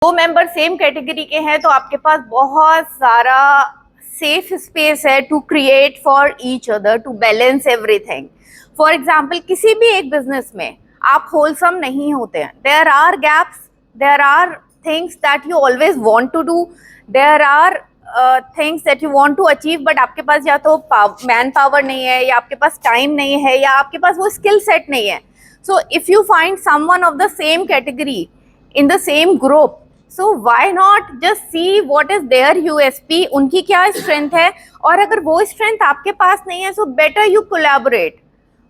दो member same category के हैं तो आपके पास बहुत सारा सेफ स्पेस है to create for each other, to balance everything. For example, किसी भी एक बिजनेस में आप होलसम नहीं होते हैं. There are gaps, there are things that you always want to do, there are things that you want to achieve, but आपके पास या तो मैन पावर नहीं है, या आपके पास टाइम नहीं है, या आपके पास वो स्किल सेट नहीं है. So if you find someone of the same category in the same group, so why not just see what is their USP, उनकी क्या strength है, और अगर वो strength आपके पास नहीं है, so better you collaborate.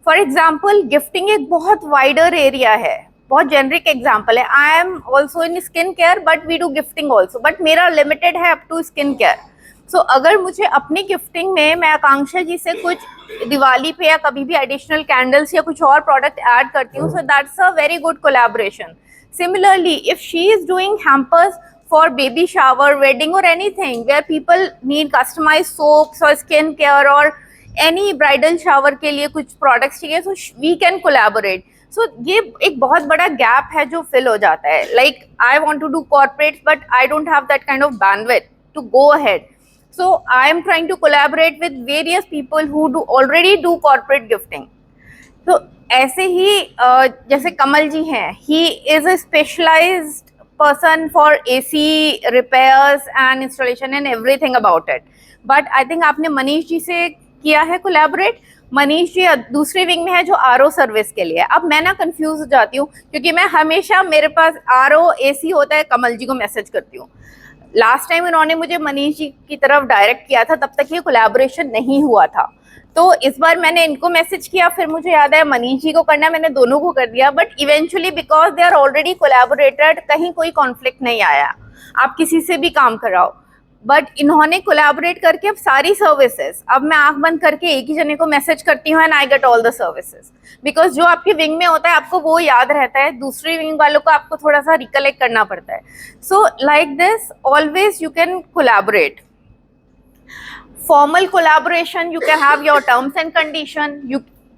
For example, gifting एक बहुत wider area है, बहुत generic example है. I am also in skin care but we do gifting also, but मेरा limited है up to skin care. So अगर मुझे अपनी गिफ्टिंग में मैं आकांक्षा जी से कुछ दिवाली पे या कभी भी एडिशनल कैंडल्स या कुछ और प्रोडक्ट ऐड करती हूँ, so that's a very good collaboration. Similarly, if she is doing hampers for baby shower, wedding or anything where people need customized soaps or skin care or any bridal shower के लिए कुछ products चाहिए, so we can collaborate. So ये एक बहुत बड़ा gap है जो fill हो जाता है. Like I want to do corporates but I don't have that kind of bandwidth to go ahead. So I am trying to collaborate with various people who do already do corporate gifting. तो ऐसे ही जैसे कमल जी हैं, he is a specialised person for AC repairs and installation and everything about it. But I think आपने मनीष जी से किया है collaborate. Manish ji दूसरी wing में है जो आरओ सर्विस के लिए. अब मैं ना कंफ्यूज हो जाती हूँ क्योंकि मैं हमेशा मेरे पास आरओ एसी होता है, कमल जी को मैसेज करती हूँ. लास्ट टाइम उन्होंने मुझे मनीष जी की तरफ डायरेक्ट किया था, तब तक ये कोलैबोरेशन नहीं हुआ था. तो इस बार मैंने इनको मैसेज किया, फिर मुझे याद है मनीष जी को करना है, मैंने दोनों को कर दिया. But eventually because they are already collaborated, कहीं कोई कॉन्फ्लिक्ट नहीं आया. आप किसी से भी काम कराओ, बट इन्होंने कोलैबोरेट करके अब सारी सर्विसेज, अब मैं आंख बंद करके एक ही जने को मैसेज करती हूँ and I get all the services. Because जो आपकी विंग में होता है आपको वो याद रहता है, दूसरी विंग वालों को आपको थोड़ा सा रिकलेक्ट करना पड़ता है. सो like this always you can collaborate. Formal collaboration, you can have your terms and condition.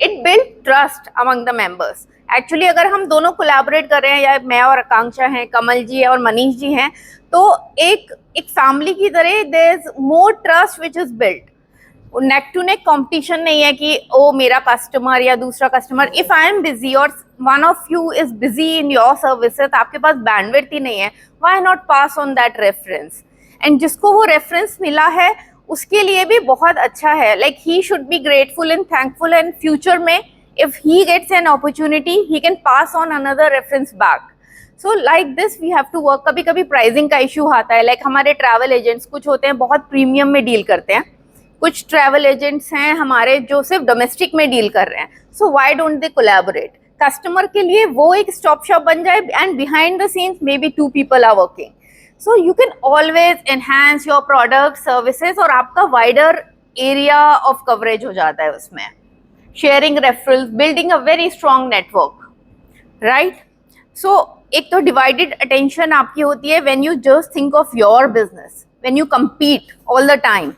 It build trust among the members. Actually अगर हम दोनों collaborate कर रहे हैं, या मैं और आकांक्षा हैं, कमल जी है और मनीष जी हैं, तो एक फैमिली की तरह there is more trust which is built. Neck to neck competition नहीं है कि ओ मेरा कस्टमर या दूसरा customer. If I am busy or one of you is busy in your services, आपके पास बैंडविड्थ ही नहीं है, why not pass on that reference. And जिसको वो रेफरेंस मिला है उसके लिए भी बहुत अच्छा है. Like he should be grateful and thankful, and future में if he gets an opportunity he can pass on another reference back. So like this we have to work. कभी कभी प्राइसिंग का इशू आता है. लाइक हमारे travel agents कुछ होते हैं बहुत प्रीमियम में डील करते हैं, कुछ ट्रैवल एजेंट्स हैं हमारे जो सिर्फ डोमेस्टिक में डील कर रहे हैं. So why don't they collaborate. Customer के लिए वो एक स्टॉप शॉप बन जाए, and behind the scenes may be 2 people are working. So you can always enhance your product services और आपका wider area of coverage हो जाता है उसमें. Sharing referrals, building a very strong network, right? So एक तो divided attention आपकी होती है when you just think of your business, when you compete all the time.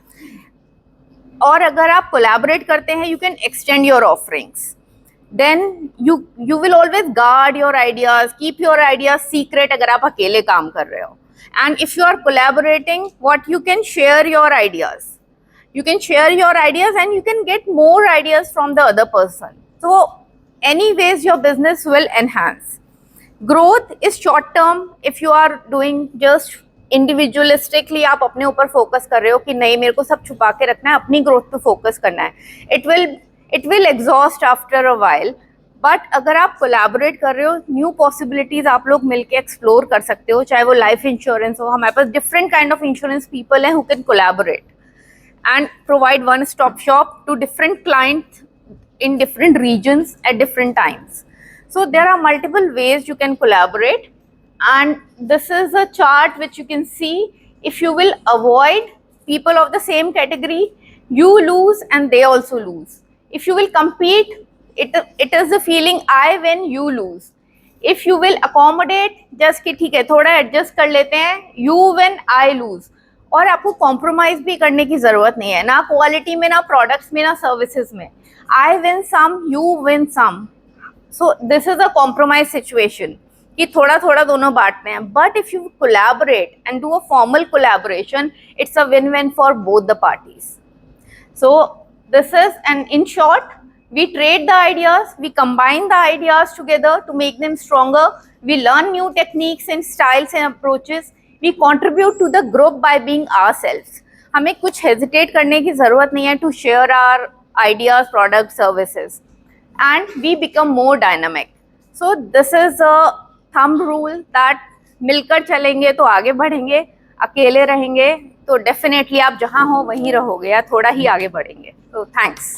और अगर आप collaborate करते हैं, you can extend your offerings. Then you will always guard your ideas, keep your ideas secret अगर आप अकेले काम कर रहे हो. And if you are collaborating, what you can share your ideas. You can share your ideas and you can get more ideas from the other person. So anyways your business will enhance. Growth is short term. If you are doing just individualistically, आप अपने ऊपर focus कर रहे हो कि नहीं मेरे को सब छुपा के रखना है, अपनी ग्रोथ पे फोकस करना है, it will exhaust after a while. But अगर आप कोलैबोरेट कर रहे हो, न्यू पॉसिबिलिटीज आप लोग मिलके एक्सप्लोर कर सकते हो. चाहे वो लाइफ इंश्योरेंस हो, हमारे पास different kind of insurance people हैं who can collaborate and provide one stop shop to different clients in different regions at different times. So there are multiple ways you can collaborate, and this is a chart which you can see. If you will avoid people of the same category, you lose and they also lose. If you will compete, it is the feeling I win, you lose. If you will accommodate, just कि ठीक है थोड़ा adjust कर लेते हैं, you win, I lose. और आपको compromise भी करने की जरूरत नहीं है, ना क्वालिटी में, ना प्रोडक्ट्स में, ना सर्विसेज में. I win some, you win some. So this is a compromise situation. कि थोड़ा थोड़ा दोनों बांटते हैं, but if you collaborate and do a formal collaboration, it's a win win for both the parties. So this is, and in short, we trade the ideas, we combine the ideas together to make them stronger, we learn new techniques and styles and approaches, we contribute to the group by being ourselves. हमें कुछ hesitate करने की ज़रूरत नहीं है to share our ideas, products, services, and we become more dynamic. So this is a thumb rule that मिलकर चलेंगे तो आगे बढ़ेंगे, अकेले रहेंगे तो डेफिनेटली आप जहां हो वहीं रहोगे या थोड़ा ही आगे बढ़ेंगे. तो थैंक्स.